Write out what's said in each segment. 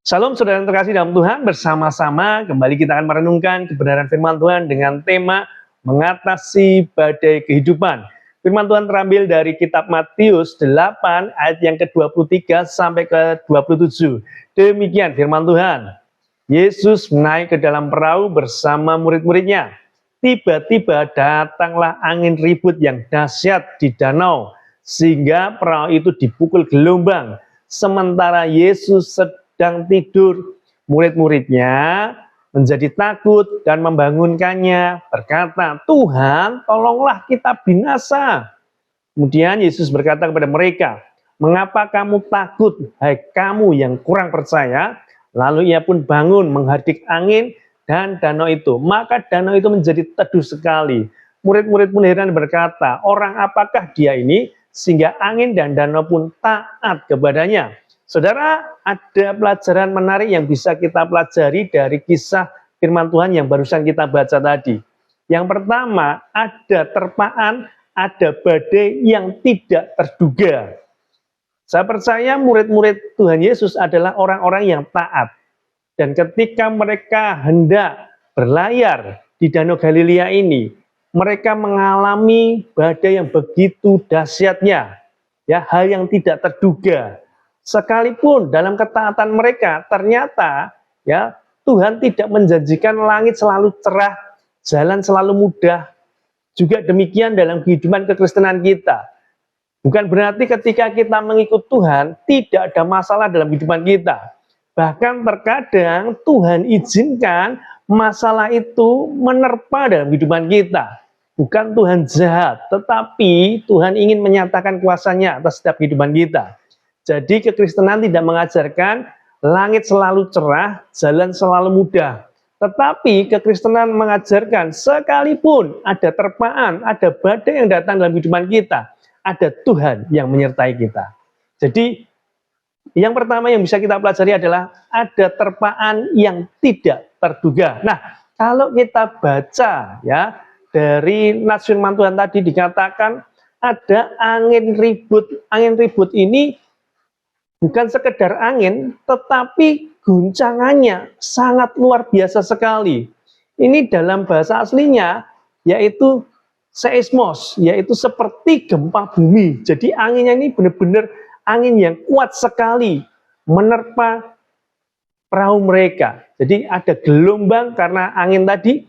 Salam saudara yang terkasih dalam Tuhan, bersama-sama kembali kita akan merenungkan kebenaran firman Tuhan dengan tema mengatasi badai kehidupan. Firman Tuhan terambil dari kitab Matius 8 ayat yang ke-23 sampai ke-27. Demikian firman Tuhan. Yesus naik ke dalam perahu bersama murid-muridnya. Tiba-tiba datanglah angin ribut yang dahsyat di danau, sehingga perahu itu dipukul gelombang. Sementara Yesus sedang tidur, murid-muridnya menjadi takut dan membangunkannya, berkata, "Tuhan, tolonglah kita binasa." Kemudian Yesus berkata kepada mereka, "Mengapa kamu takut, hai kamu yang kurang percaya?" Lalu ia pun bangun menghardik angin dan danau itu. Maka danau itu menjadi teduh sekali. Murid-murid pun heran berkata, "Orang apakah dia ini sehingga angin dan danau pun taat kepadanya?" Saudara, ada pelajaran menarik yang bisa kita pelajari dari kisah firman Tuhan yang barusan kita baca tadi. Yang pertama, ada terpaan, ada badai yang tidak terduga. Saya percaya murid-murid Tuhan Yesus adalah orang-orang yang taat. Dan ketika mereka hendak berlayar di Danau Galilea ini, mereka mengalami badai yang begitu dahsyatnya, ya, hal yang tidak terduga. Sekalipun dalam ketaatan mereka, ternyata ya Tuhan tidak menjanjikan langit selalu cerah, jalan selalu mudah. Juga demikian dalam kehidupan kekristenan kita. Bukan berarti ketika kita mengikut Tuhan, tidak ada masalah dalam kehidupan kita. Bahkan terkadang Tuhan izinkan masalah itu menerpa dalam kehidupan kita. Bukan Tuhan jahat, tetapi Tuhan ingin menyatakan kuasanya atas setiap kehidupan kita. Jadi kekristenan tidak mengajarkan langit selalu cerah, jalan selalu mudah. Tetapi kekristenan mengajarkan sekalipun ada terpaan, ada badai yang datang dalam kehidupan kita, ada Tuhan yang menyertai kita. Jadi yang pertama yang bisa kita pelajari adalah ada terpaan yang tidak terduga. Nah, kalau kita baca ya dari nats firman Tuhan tadi dikatakan ada angin ribut. Angin ribut ini bukan sekedar angin, tetapi guncangannya sangat luar biasa sekali. Ini dalam bahasa aslinya yaitu seismos, yaitu seperti gempa bumi. Jadi anginnya ini benar-benar angin yang kuat sekali menerpa perahu mereka. Jadi ada gelombang karena angin tadi,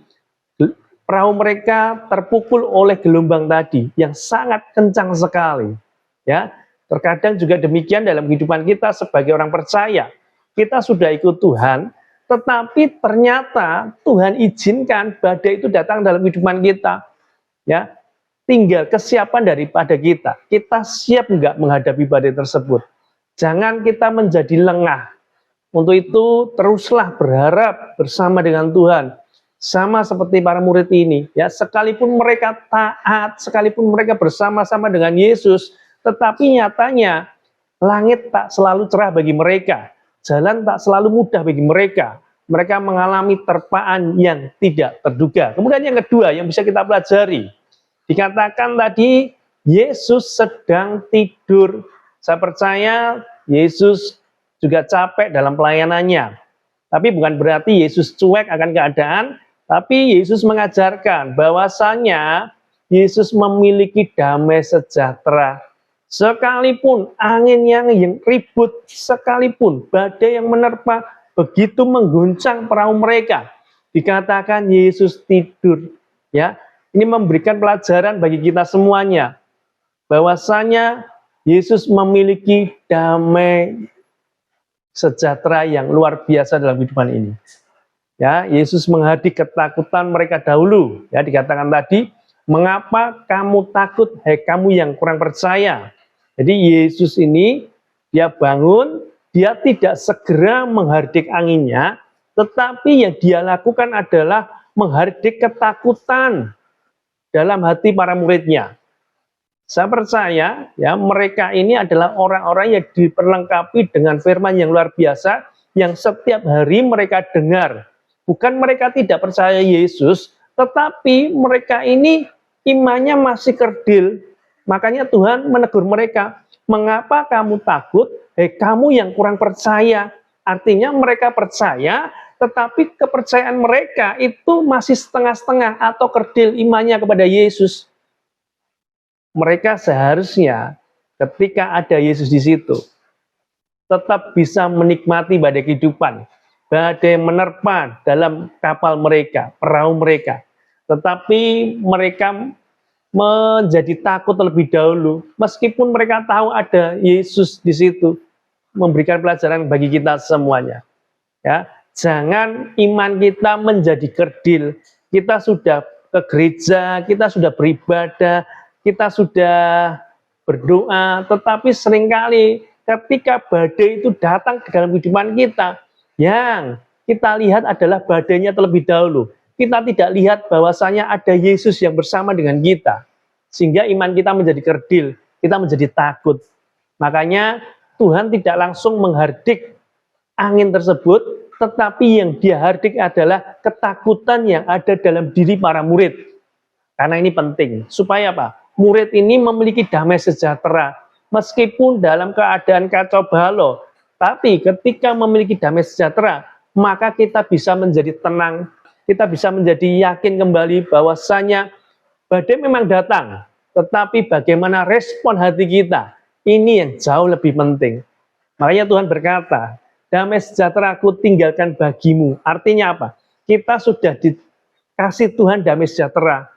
perahu mereka terpukul oleh gelombang tadi yang sangat kencang sekali. Ya, terkadang juga demikian dalam kehidupan kita sebagai orang percaya. Kita sudah ikut Tuhan, tetapi ternyata Tuhan izinkan badai itu datang dalam kehidupan kita. Ya, tinggal kesiapan daripada kita. Kita siap nggak menghadapi badai tersebut? Jangan kita menjadi lengah. Untuk itu teruslah berharap bersama dengan Tuhan. Sama seperti para murid ini, ya, sekalipun mereka taat, sekalipun mereka bersama-sama dengan Yesus, tetapi nyatanya langit tak selalu cerah bagi mereka, jalan tak selalu mudah bagi mereka. Mereka mengalami terpaan yang tidak terduga. Kemudian yang kedua yang bisa kita pelajari, dikatakan tadi Yesus sedang tidur. Saya percaya Yesus juga capek dalam pelayanannya. Tapi bukan berarti Yesus cuek akan keadaan, tapi Yesus mengajarkan bahwasanya Yesus memiliki damai sejahtera. Sekalipun angin yang ribut, sekalipun badai yang menerpa begitu mengguncang perahu mereka, dikatakan Yesus tidur. Ya, ini memberikan pelajaran bagi kita semuanya, bahwasanya Yesus memiliki damai sejahtera yang luar biasa dalam kehidupan ini. Ya, Yesus menghardik ketakutan mereka dahulu. Ya, dikatakan tadi, "Mengapa kamu takut, hai kamu yang kurang percaya?" Jadi Yesus ini dia bangun, dia tidak segera menghardik anginnya, tetapi yang dia lakukan adalah menghardik ketakutan dalam hati para muridnya. Saya percaya ya mereka ini adalah orang-orang yang diperlengkapi dengan firman yang luar biasa yang setiap hari mereka dengar. Bukan mereka tidak percaya Yesus, tetapi mereka ini imannya masih kerdil. Makanya Tuhan menegur mereka, "Mengapa kamu takut, hei kamu yang kurang percaya?" Artinya mereka percaya, tetapi kepercayaan mereka itu masih setengah-setengah atau kerdil imannya kepada Yesus. Mereka seharusnya ketika ada Yesus di situ, tetap bisa menikmati badai kehidupan, badai menerpa dalam kapal mereka, perahu mereka. Tetapi mereka menjadi takut terlebih dahulu, meskipun mereka tahu ada Yesus di situ, memberikan pelajaran bagi kita semuanya. Ya, jangan iman kita menjadi kerdil. Kita sudah ke gereja, kita sudah beribadah, kita sudah berdoa, tetapi seringkali ketika badai itu datang ke dalam kehidupan kita, yang kita lihat adalah badainya terlebih dahulu. Kita tidak lihat bahwasanya ada Yesus yang bersama dengan kita. Sehingga iman kita menjadi kerdil, kita menjadi takut. Makanya Tuhan tidak langsung menghardik angin tersebut, tetapi yang dia hardik adalah ketakutan yang ada dalam diri para murid. Karena ini penting, supaya apa? Murid ini memiliki damai sejahtera, meskipun dalam keadaan kacau balau. Tapi ketika memiliki damai sejahtera, maka kita bisa menjadi tenang, kita bisa menjadi yakin kembali bahwasanya badai memang datang, tetapi bagaimana respon hati kita, ini yang jauh lebih penting. Makanya Tuhan berkata, damai sejahtera aku tinggalkan bagimu. Artinya apa? Kita sudah dikasih Tuhan damai sejahtera.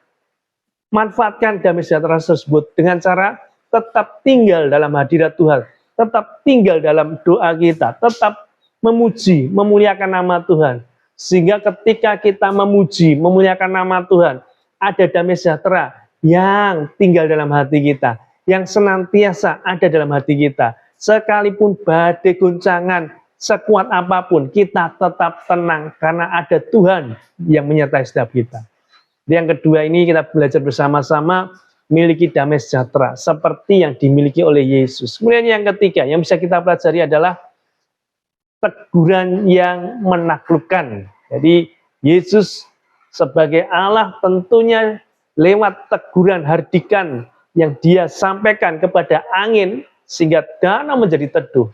Manfaatkan damai sejahtera tersebut dengan cara tetap tinggal dalam hadirat Tuhan, tetap tinggal dalam doa kita, tetap memuji, memuliakan nama Tuhan. Sehingga ketika kita memuji, memuliakan nama Tuhan, ada damai sejahtera yang tinggal dalam hati kita, yang senantiasa ada dalam hati kita. Sekalipun badai guncangan sekuat apapun, kita tetap tenang karena ada Tuhan yang menyertai setiap kita. Yang kedua ini kita belajar bersama-sama miliki damai sejahtera seperti yang dimiliki oleh Yesus. Kemudian yang ketiga yang bisa kita pelajari adalah teguran yang menaklukkan. Jadi Yesus sebagai Allah tentunya lewat teguran hardikan yang dia sampaikan kepada angin sehingga danau menjadi teduh.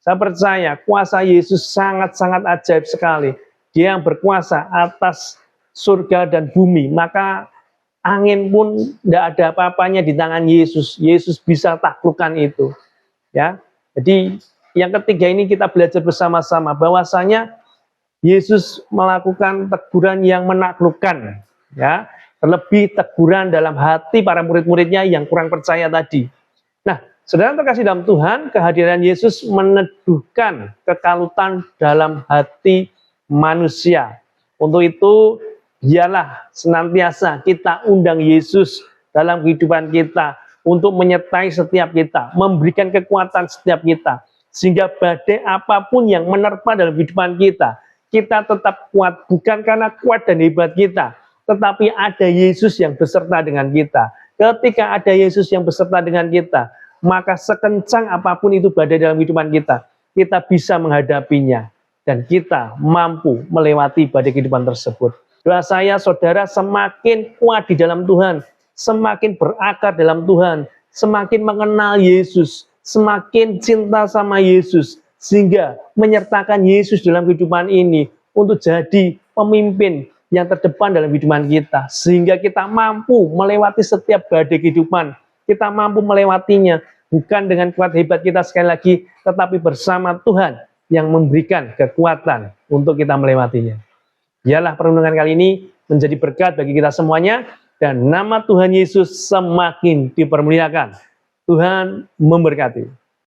Saya percaya kuasa Yesus sangat-sangat ajaib sekali. Dia yang berkuasa atas surga dan bumi, maka angin pun tidak ada apa-apanya di tangan Yesus. Yesus bisa taklukkan itu. Ya, jadi yang ketiga ini kita belajar bersama-sama bahwasanya Yesus melakukan teguran yang menaklukkan, ya, terlebih teguran dalam hati para murid-muridnya yang kurang percaya tadi. Nah, saudara terkasih dalam Tuhan, kehadiran Yesus meneduhkan kekalutan dalam hati manusia. Untuk itu, biarlah senantiasa kita undang Yesus dalam kehidupan kita untuk menyertai setiap kita, memberikan kekuatan setiap kita, sehingga badai apapun yang menerpa dalam kehidupan kita, kita tetap kuat, bukan karena kuat dan hebat kita, tetapi ada Yesus yang beserta dengan kita. Ketika ada Yesus yang beserta dengan kita, maka sekencang apapun itu badai dalam kehidupan kita, kita bisa menghadapinya, dan kita mampu melewati badai kehidupan tersebut. Doa saya, saudara, semakin kuat di dalam Tuhan, semakin berakar dalam Tuhan, semakin mengenal Yesus, semakin cinta sama Yesus, sehingga menyertakan Yesus dalam kehidupan ini untuk jadi pemimpin yang terdepan dalam kehidupan kita, sehingga kita mampu melewati setiap badai kehidupan. Kita mampu melewatinya bukan dengan kuat hebat kita sekali lagi, tetapi bersama Tuhan yang memberikan kekuatan untuk kita melewatinya. Biarlah perenungan kali ini menjadi berkat bagi kita semuanya, dan nama Tuhan Yesus semakin dipermuliakan. Tuhan memberkati.